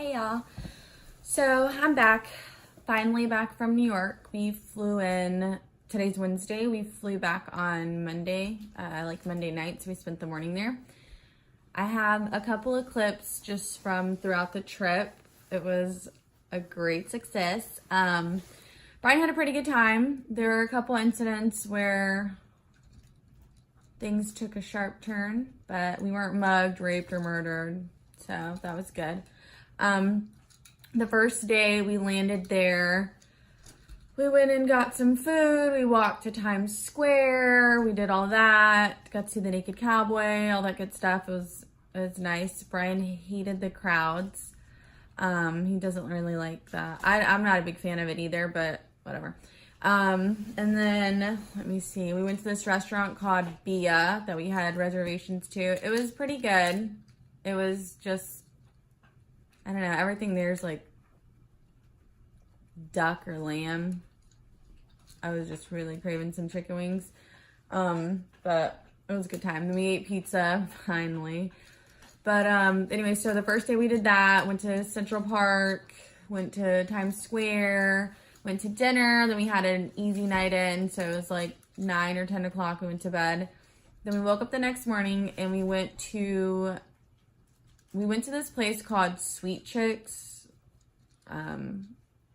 Hey y'all. So I'm back, finally back from New York. We flew in, today's Wednesday, we flew back on Monday, like Monday night, so we spent the morning there. I have a couple of clips just from throughout the trip. It was a great success. Bryan had a pretty good time. There were a couple incidents where things took a sharp turn, but we weren't mugged, raped, or murdered, so that was good. The first day we landed there, we went and got some food, we walked to Times Square, we did all that, got to see the Naked Cowboy, all that good stuff. It was nice. Bryan hated the crowds. He doesn't really like that. I'm not a big fan of it either, but whatever. And then, let me see, we went to this restaurant called Bia that we had reservations to. It was pretty good. It was just, I don't know, everything there's like duck or lamb. I was just really craving some chicken wings. But it was a good time. Then we ate pizza, finally. But anyway, so the first day we did that, went to Central Park, went to Times Square, went to dinner, then we had an easy night in, so it was like 9 or 10 o'clock, we went to bed. Then we woke up the next morning and we went to this place called Sweet Chicks.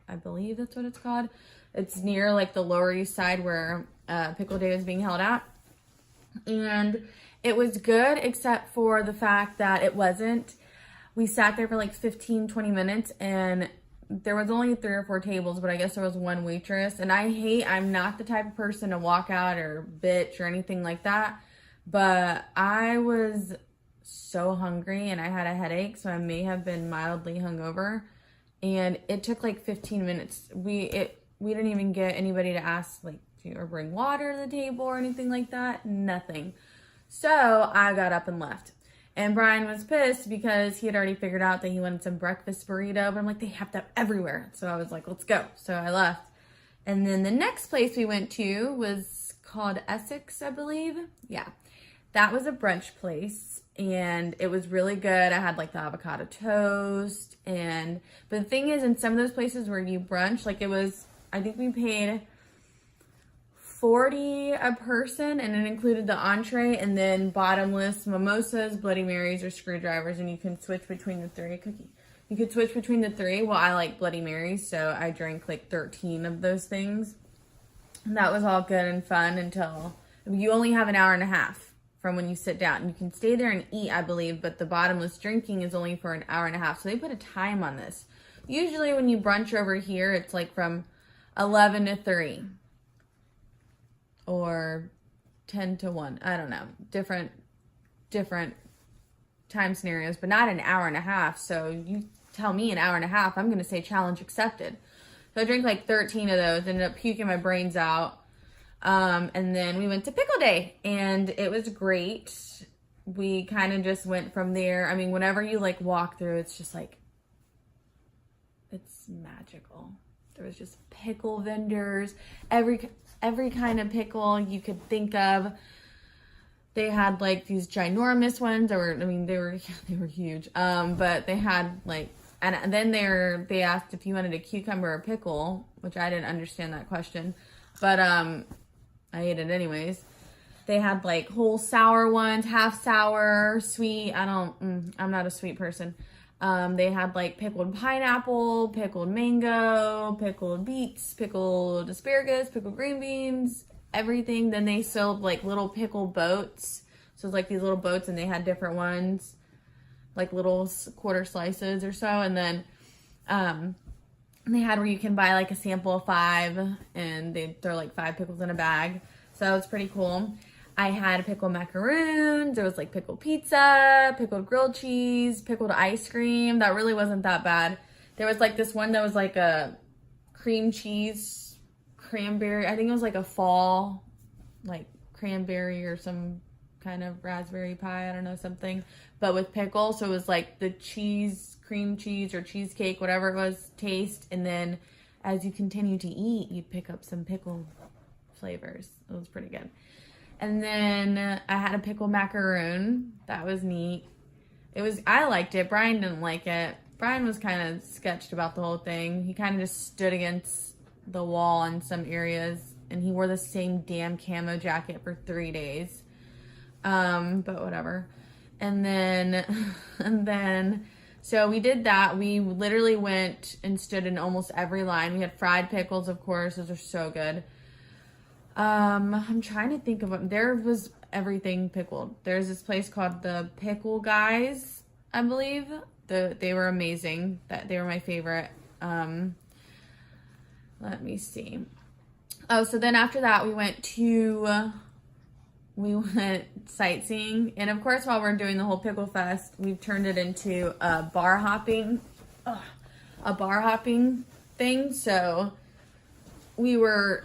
I believe that's what it's called. It's near like the Lower East Side where Pickle Day was being held at. And it was good except for the fact that it wasn't. We sat there for like 15-20 minutes and there was only 3 or 4 tables, but I guess there was one waitress. And I'm not the type of person to walk out or bitch or anything like that. But I was so hungry and I had a headache, so I may have been mildly hungover. And it took like 15 minutes. We didn't even get anybody to ask like or bring water to the table or anything like that. Nothing. So I got up and left. And Bryan was pissed because he had already figured out that he wanted some breakfast burrito, but I'm like, they have that everywhere. So I was like, let's go. So I left. And then the next place we went to was called Essex, I believe. Yeah. That was a brunch place and it was really good. I had like the avocado toast but the thing is, in some of those places where you brunch, like I think we paid $40 a person and it included the entree and then bottomless mimosas, Bloody Marys, or screwdrivers, and you can switch between the 3. Cookie. You could switch between the 3. Well, I like Bloody Marys, so I drank like 13 of those things. And that was all good and fun until you only have an hour and a half from when you sit down. You can stay there and eat, I believe, but the bottomless drinking is only for an hour and a half. So they put a time on this. Usually when you brunch over here, it's like from 11 to 3 or 10 to 1. I don't know. Different time scenarios, but not an hour and a half. So you tell me an hour and a half, I'm going to say challenge accepted. So I drank like 13 of those, ended up puking my brains out. And then we went to Pickle Day and it was great. We kind of just went from there. I mean, whenever you like walk through, it's just like, it's magical. There was just pickle vendors, every kind of pickle you could think of. They had like these ginormous ones that were, I mean, they were huge. But they had like, and then they asked if you wanted a cucumber or pickle, which I didn't understand that question. But, I ate it anyways. They had like whole sour ones, half sour, sweet. I'm not a sweet person. They had like pickled pineapple, pickled mango, pickled beets, pickled asparagus, pickled green beans, everything. Then they sold like little pickle boats. So it's like these little boats and they had different ones, like little quarter slices or so. And then, they had where you can buy like a sample of 5 and they throw like 5 pickles in a bag. So that was pretty cool. I had pickled macaroons. There was like pickled pizza, pickled grilled cheese, pickled ice cream. That really wasn't that bad. There was like this one that was like a cream cheese cranberry. I think it was like a fall like cranberry or some kind of raspberry pie. I don't know, something. But with pickle. So it was like the cream cheese or cheesecake, whatever it was, taste. And then as you continue to eat, you'd pick up some pickle flavors. It was pretty good. And then I had a pickle macaroon. That was neat. I liked it. Bryan didn't like it. Bryan was kind of sketched about the whole thing. He kind of just stood against the wall in some areas, and he wore the same damn camo jacket for 3 days. But whatever. And then, so we did that. We literally went and stood in almost every line. We had fried pickles, of course. Those are so good. I'm trying to think of what, there was everything pickled. There's this place called the Pickle Guys, I believe. They were amazing. They were my favorite. Let me see. Oh, so then after that, we went sightseeing. And of course, while we're doing the whole Pickle Fest, we've turned it into a bar hopping thing. So we were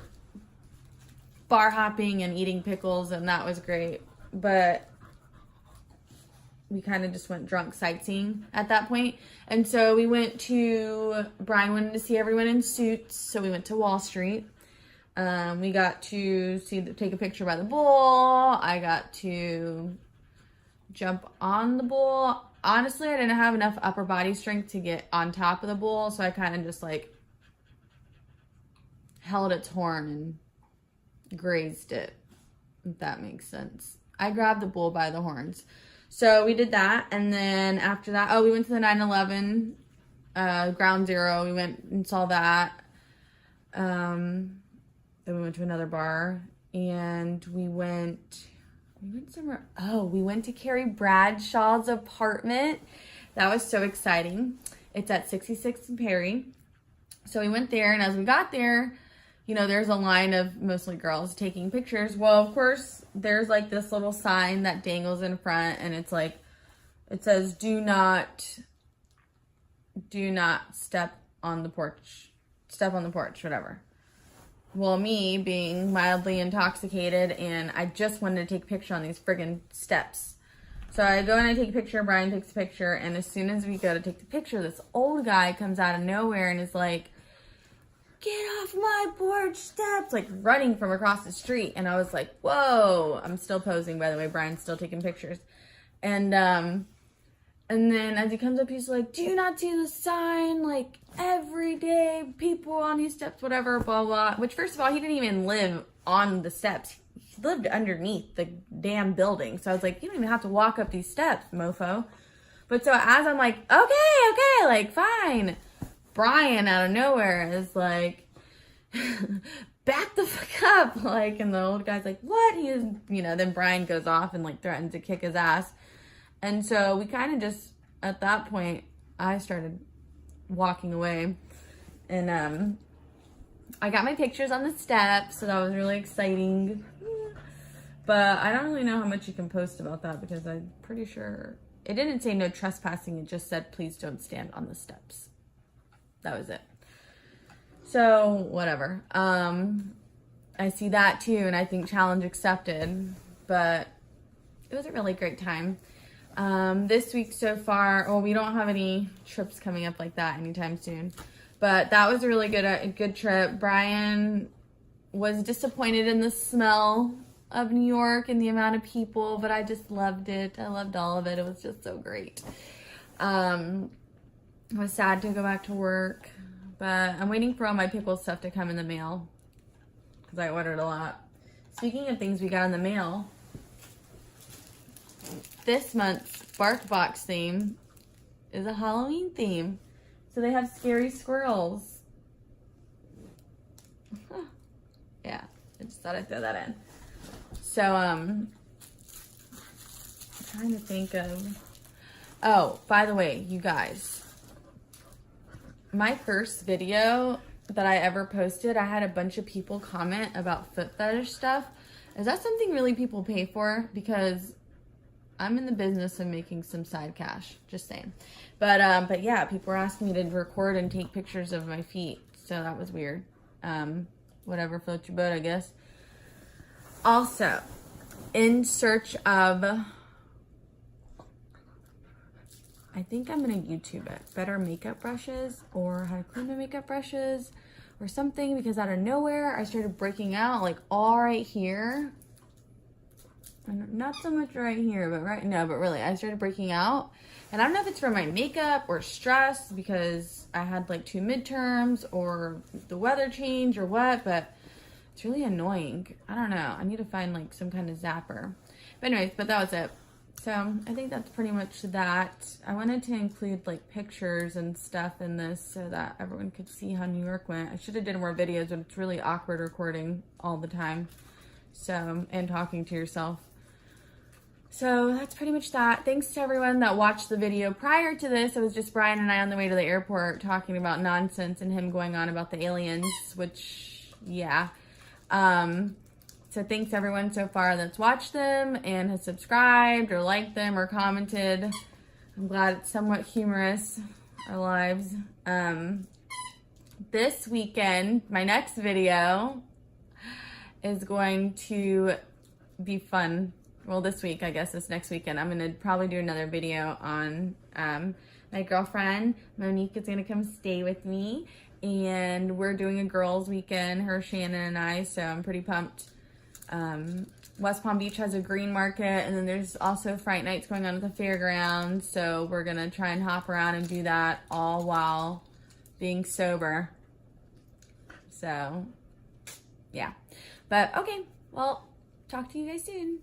bar hopping and eating pickles, and that was great. But we kind of just went drunk sightseeing at that point. And so we went to, Bryan wanted to see everyone in suits, so we went to Wall Street. We got to take a picture by the bull. I got to jump on the bull. Honestly, I didn't have enough upper body strength to get on top of the bull, so I kind of just like held its horn and grazed it, if that makes sense. I grabbed the bull by the horns. So we did that, and then after that, we went to the 9/11 Ground Zero. We went and saw that. Then we went to another bar, and we went somewhere. Oh, we went to Carrie Bradshaw's apartment. That was so exciting. It's at 66 and Perry. So we went there, and as we got there, you know, there's a line of mostly girls taking pictures. Well, of course, there's like this little sign that dangles in front, and it's like, it says, do not step on the porch, whatever. Well, me being mildly intoxicated, and I just wanted to take a picture on these friggin' steps. So I go and I take a picture, Bryan takes a picture, and as soon as we go to take the picture, this old guy comes out of nowhere and is like, get off my porch steps, like running from across the street. And I was like, whoa. I'm still posing, by the way. Bryan's still taking pictures. And then as he comes up, he's like, do you not see the sign? Like, every day, people on these steps, whatever, blah, blah. Which, first of all, he didn't even live on the steps. He lived underneath the damn building. So I was like, you don't even have to walk up these steps, mofo. But so as I'm like, okay, like, fine. Bryan out of nowhere is like, back the fuck up. Like, and the old guy's like, what? He is, you know, then Bryan goes off and like threatens to kick his ass. And so we kind of just, at that point, I started walking away. And I got my pictures on the steps, so that was really exciting. But I don't really know how much you can post about that, because I'm pretty sure it didn't say no trespassing. It just said, please don't stand on the steps. That was it. So, whatever. I see that too, and I think challenge accepted. But it was a really great time. This week so far, well, we don't have any trips coming up like that anytime soon. But that was a really good trip. Bryan was disappointed in the smell of New York and the amount of people, but I just loved it. I loved all of it. It was just so great. I was sad to go back to work, but I'm waiting for all my pickle stuff to come in the mail, because I ordered a lot. Speaking of things we got in the mail, this month's Bark Box theme is a Halloween theme. So they have scary squirrels. Yeah, I just thought I'd throw that in. So, I'm trying to think of... Oh, by the way, you guys, my first video that I ever posted, I had a bunch of people comment about foot fetish stuff. Is that something really people pay for? Because I'm in the business of making some side cash, just saying. But yeah, people were asking me to record and take pictures of my feet, so that was weird. Whatever floats your boat, I guess. Also, in search of, I think I'm gonna YouTube it. Better makeup brushes, or how to clean my makeup brushes, or something, because out of nowhere, I started breaking out, like all right here. Not so much right here, but but really, I started breaking out. And I don't know if it's from my makeup or stress because I had like 2 midterms or the weather change or what, but it's really annoying. I don't know. I need to find like some kind of zapper. But anyways, but that was it. So I think that's pretty much that. I wanted to include like pictures and stuff in this so that everyone could see how New York went. I should have did more videos, but it's really awkward recording all the time. So, and talking to yourself. So that's pretty much that. Thanks to everyone that watched the video prior to this. It was just Bryan and I on the way to the airport talking about nonsense and him going on about the aliens, which, yeah. So thanks everyone so far that's watched them and has subscribed or liked them or commented. I'm glad it's somewhat humorous, our lives. This weekend, my next video is going to be fun. Well, this week, I guess, this next weekend, I'm going to probably do another video on my girlfriend. Monique is going to come stay with me. And we're doing a girls' weekend, her, Shannon, and I, so I'm pretty pumped. West Palm Beach has a green market, and then there's also Fright Nights going on at the fairgrounds. So we're going to try and hop around and do that all while being sober. So, yeah. But, okay, well, talk to you guys soon.